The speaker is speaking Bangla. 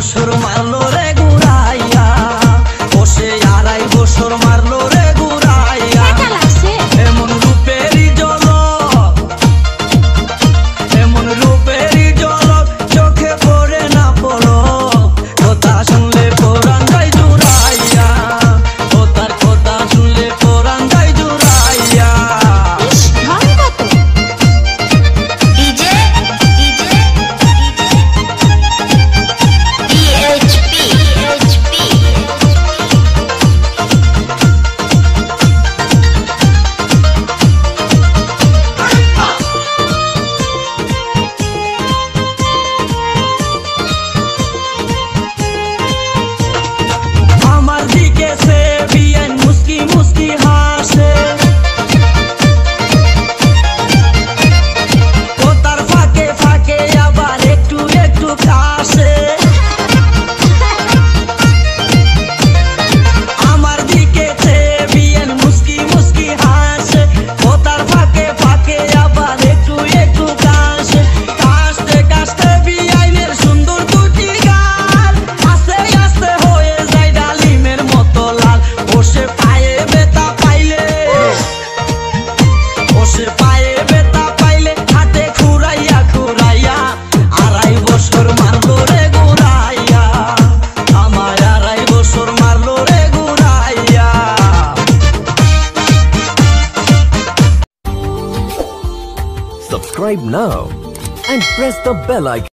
বছর মারলো রে ঘুরাইয়া, বসে আড়াই বছর মারলো রে ঘুরাইয়া। এমন রূপেরই ঝলক, এমন রূপেরই ঝলক চোখে পড়ে না পলক। কথা শুনলে পরাণ যায় জুড়াইয়া, ও তার কথা শুনলে পরাণ যায় জুড়াইয়া। Subscribe now and press the bell icon.